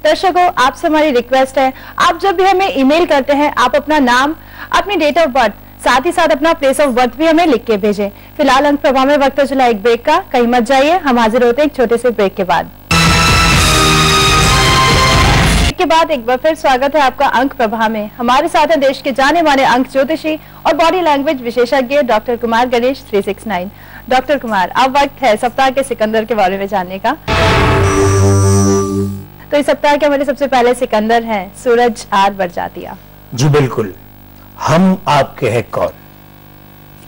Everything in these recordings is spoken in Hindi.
दर्शकों, आपसे हमारी रिक्वेस्ट है, आप जब भी हमें ईमेल करते हैं, आप अपना नाम, अपनी डेट ऑफ बर्थ, साथ ही साथ अपना प्लेस ऑफ बर्थ भी हमें लिख के भेजें। फिलहाल अंक प्रभा में वक्त चला एक ब्रेक का, कहीं मत जाइए, हम हाजिर होते हैं एक छोटे से ब्रेक के बाद। के बाद एक बार फिर स्वागत है आपका अंक प्रभा में। हमारे साथ हैं देश के जाने माने अंक ज्योतिषी और बॉडी लैंग्वेज विशेषज्ञ डॉक्टर कुमार गणेश 369। डॉक्टर कुमार, अब वक्त है सप्ताह के सिकंदर के बारे में जानने का। तो इस सप्ताह के हमारे सबसे पहले सिकंदर हैं सूरज आर बरजातिया। जी बिल्कुल, हम आपके हैं कौन।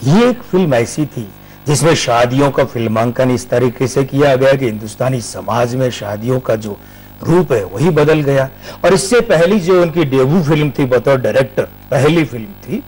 ये एक फिल्म ऐसी थी जिसमें शादियों का फिल्मांकन इस तरीके से किया गया कि हिंदुस्तानी समाज में शादियों का जो रूप है वही बदल गया। और इससे पहली जो उनकी डेब्यू फिल्म थी बतौर डायरेक्टर, पहली फिल्म थी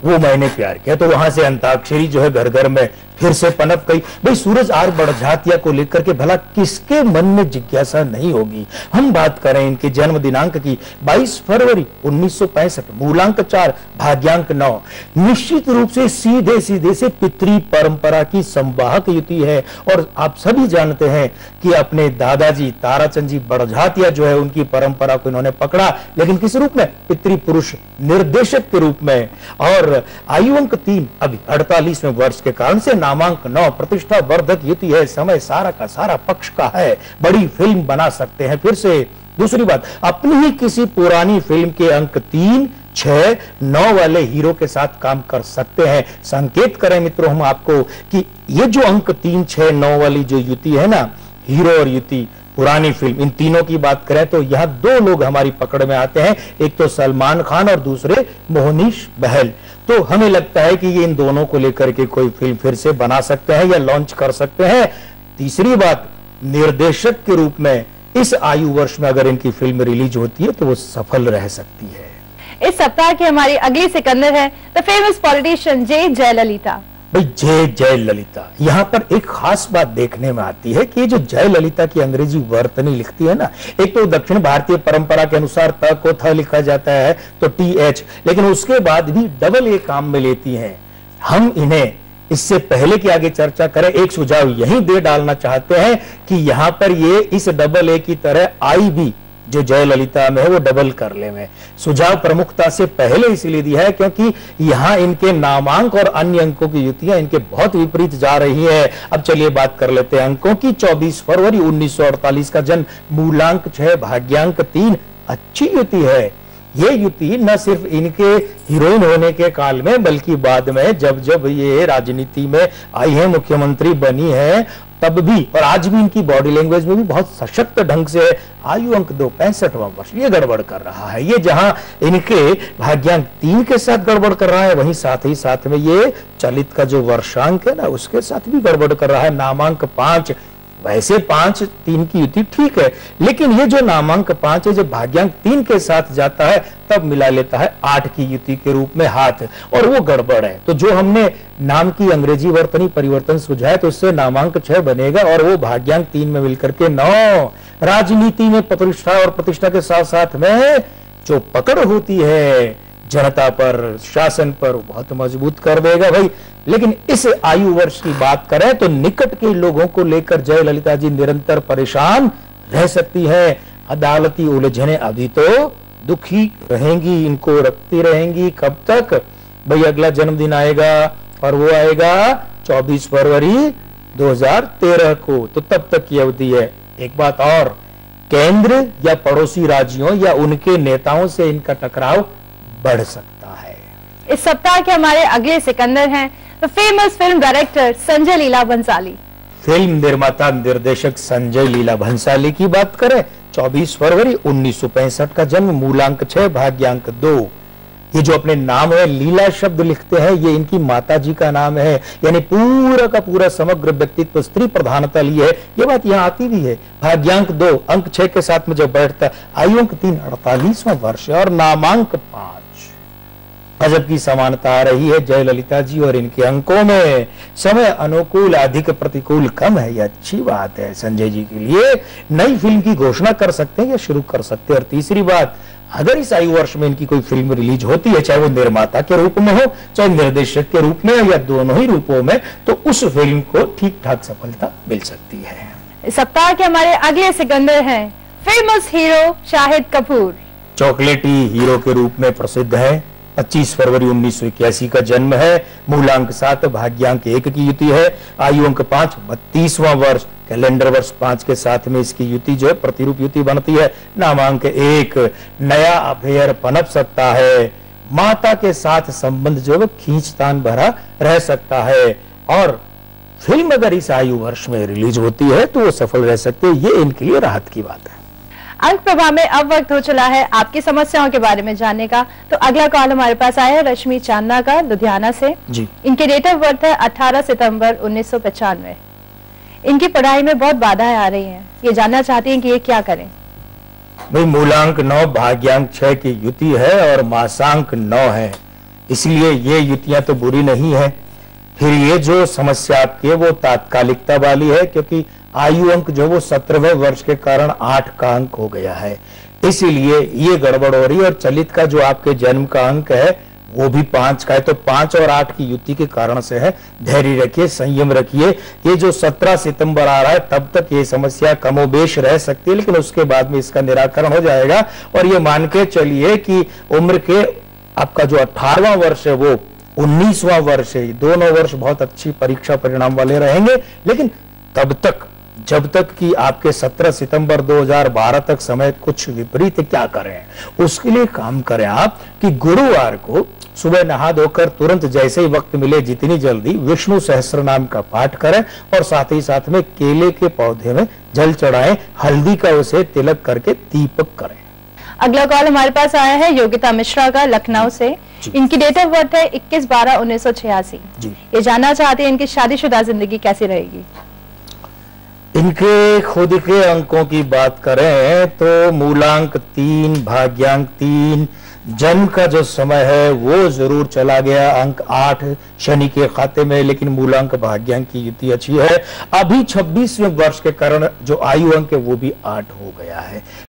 वो मैंने प्यार किया, तो वहां से अंताक्षरी जो है घर घर में फिर से पनप गई। भाई सूरज आर बड़जातिया को लेकर के भला किसके मन में जिज्ञासा नहीं होगी। हम बात करें इनके जन्म दिनांक की 22 फरवरी 1965, मूलांक 4, भाग्यांक 9। निश्चित रूप से सीधे सीधे से पितृ परंपरा की संवाहक युति है। और आप सभी जानते हैं कि अपने दादाजी ताराचंद जी बड़जातिया जो है उनकी परंपरा को इन्होंने पकड़ा, लेकिन किस रूप में? पितृ पुरुष निर्देशक के रूप में। और आयु अंक 3, अभी 48वें वर्ष के कारण से नामांक 9, प्रतिष्ठा वर्धक युति है, समय सारा का सारा पक्ष का है, बड़ी फिल्म बना सकते हैं फिर से। दूसरी बात, अपनी ही किसी पुरानी फिल्म के अंक 3, 6, 9 वाले हीरो के साथ काम कर सकते हैं। संकेत करें मित्रों हम आपको कि ये जो अंक 3, 6, 9 वाली जो युति है ना, हीरो और युति, पुरानी फिल्म, इन तीनों की बात करें तो यहां 2 लोग हमारी पकड़ में आते हैं, एक तो सलमान खान और दूसरे मोहनीश बहल। तो हमें लगता है कि ये इन दोनों को लेकर के कोई फिल्म फिर से बना सकते हैं या लॉन्च कर सकते हैं। तीसरी बात, निर्देशक के रूप में इस आयु वर्ष में अगर इनकी फिल्म रिलीज होती है तो वो सफल रह सकती है। इस सप्ताह की हमारी अगली सिकंदर है द फेमस पॉलिटिशियन जे जयललिता। भाई जयललिता, यहाँ पर एक खास बात देखने में आती है कि जो जयललिता की अंग्रेजी वर्तनी लिखती है ना, एक तो दक्षिण भारतीय परंपरा के अनुसार त को थ लिखा जाता है तो TH, लेकिन उसके बाद भी डबल ए काम में लेती हैं। हम इन्हें इससे पहले कि आगे चर्चा करें एक सुझाव यही दे डालना चाहते हैं कि यहाँ पर ये इस डबल ए की तरह आई भी जो जयललिता में है वो डबल कर ले में। सुझाव प्रमुखता से पहले इसलिए दिया है क्योंकि यहां इनके नामांक और अन्य अंकों की युतियां इनके बहुत विपरीत जा रही है। अब चलिए बात कर लेते हैं अंकों की। 24 फरवरी 1948 का जन्म, मूलांक 6, भाग्यांक 3, अच्छी युति है। ये युति न सिर्फ इनके हीरोइन होने के काल में बल्कि बाद में जब जब ये राजनीति में आई है, मुख्यमंत्री बनी है, तब भी और आज भी इनकी बॉडी लैंग्वेज में भी बहुत सशक्त ढंग से आयु अंक 2, 65वां वर्ष ये गड़बड़ कर रहा है। ये जहां इनके भाग्यांक 3 के साथ गड़बड़ कर रहा है, वहीं साथ ही साथ में ये चलित का जो वर्षांक है ना उसके साथ भी गड़बड़ कर रहा है। नामांक 5, वैसे 5, 3 की युति ठीक है, लेकिन ये जो नामांक 5 है जब भाग्यांक 3 के साथ जाता है तब मिला लेता है 8 की युति के रूप में हाथ, और वो गड़बड़ है। तो जो हमने नाम की अंग्रेजी वर्तनी परिवर्तन सुझाया तो उससे नामांक 6 बनेगा और वो भाग्यांक 3 में मिलकर के 9। राजनीति में प्रतिष्ठा और प्रतिष्ठा के साथ साथ में जो पकड़ होती है जनता पर, शासन पर, बहुत मजबूत कर देगा भाई। लेकिन इस आयु वर्ष की बात करें तो निकट के लोगों को लेकर जयललिता जी निरंतर परेशान रह सकती है। अदालती उलझने अभी तो दुखी रहेंगी, इनको रखती रहेंगी। कब तक भाई? अगला जन्मदिन आएगा और वो आएगा 24 फरवरी 2013 को, तो तब तक की अवधि है। एक बात और, केंद्र या पड़ोसी राज्यों या उनके नेताओं से इनका टकराव बढ़ सकता है। इस सप्ताह के हमारे अगले सिकंदर हैं the famous film director Sanjay Leela Bhansali. Film निर्माता निर्देशक संजय लीला भंसाली की बात करें, 24 फरवरी 1965 का जन्म, मूलांक 6, भाग्यांक 2। ये जो अपने नाम है लीला शब्द लिखते हैं, ये इनकी माता जी का नाम है, यानी पूरा का पूरा समग्र व्यक्तित्व स्त्री प्रधानता लिए है। ये बात यहाँ आती भी है। भाग्यांक 2, अंक 6 के साथ में जब बैठता है, आयु अंक 3, 48वां वर्ष और नामांक 5। गजब की समानता आ रही है जयललिता जी और इनके अंकों में। समय अनुकूल, अधिक प्रतिकूल कम है, ये अच्छी बात है संजय जी के लिए। नई फिल्म की घोषणा कर सकते हैं या शुरू कर सकते हैं। और तीसरी बात, अगर इस आयु वर्ष में इनकी कोई फिल्म रिलीज होती है, चाहे वो निर्माता के रूप में हो चाहे निर्देशक के रूप में या दोनों ही रूपों में, तो उस फिल्म को ठीक ठाक सफलता मिल सकती है। इस सप्ताह के हमारे अगले सिकंदर हैं फेमस हीरो शाहिद कपूर चॉकलेटी हीरो के रूप में प्रसिद्ध है। 25 फरवरी 1981 का जन्म है। मूलांक 7, भाग्यांक 1 की युति है। आयु अंक 5, 32वां वर्ष, कैलेंडर वर्ष 5 के साथ में इसकी युति जो है प्रतिरूप युति बनती है। नामांक 1, नया अफेयर पनप सकता है। माता के साथ संबंध जो है खींचतान भरा रह सकता है और फिल्म अगर इस आयु वर्ष में रिलीज होती है तो वो सफल रह सकते हैं। ये इनके लिए राहत की बात है। अंक प्रभा में अब वक्त हो चला है आपकी समस्याओं के बारे में जानने का। तो अगला कॉल हमारे पास आया है रश्मि चांदना का लुधियाना से जी। इनकी डेट ऑफ बर्थ है 18 सितंबर 1995। इनकी पढ़ाई में बहुत बाधाएं आ रही हैं। ये जानना चाहती हैं कि ये क्या करें। भाई मूलांक 9, भाग्यांक 6 की युति है और मासांक 9 है, इसलिए ये युतियां तो बुरी नहीं है। फिर ये जो समस्या आपकी है वो तात्कालिकता वाली है, क्योंकि आयु अंक जो वो 17वें वर्ष के कारण 8 का अंक हो गया है, इसीलिए ये गड़बड़ हो रही है। और चलित का जो आपके जन्म का अंक है वो भी 5 का है, तो 5 और 8 की युति के कारण से है। धैर्य रखिए, संयम रखिए। ये जो 17 सितंबर आ रहा है तब तक ये समस्या कमोबेश रह सकती है, लेकिन उसके बाद में इसका निराकरण हो जाएगा। और ये मान के चलिए कि उम्र के आपका जो 18वां वर्ष है वो 19वां वर्ष है, दोनों वर्ष बहुत अच्छी परीक्षा परिणाम वाले रहेंगे। लेकिन तब तक जब तक कि आपके 17 सितंबर 2012 तक समय कुछ विपरीत क्या करें, उसके लिए काम करें आप कि गुरुवार को सुबह नहा धोकर तुरंत जैसे ही वक्त मिले जितनी जल्दी विष्णु सहस्त्र नाम का पाठ करें और साथ ही साथ में केले के पौधे में जल चढ़ाएं, हल्दी का उसे तिलक करके दीपक करें। अगला कॉल हमारे पास आया है योगिता मिश्रा का लखनऊ से। इनकी डेट ऑफ बर्थ है 21/12/1986। ये जानना चाहते हैं इनकी शादीशुदा जिंदगी कैसी रहेगी। इनके खुद के अंकों की बात करें तो मूलांक 3, भाग्यांक 3, जन्म का जो समय है वो जरूर चला गया अंक 8 शनि के खाते में, लेकिन मूलांक भाग्यांक की युति अच्छी है। अभी 26वें वर्ष के कारण जो आयु अंक है वो भी 8 हो गया है।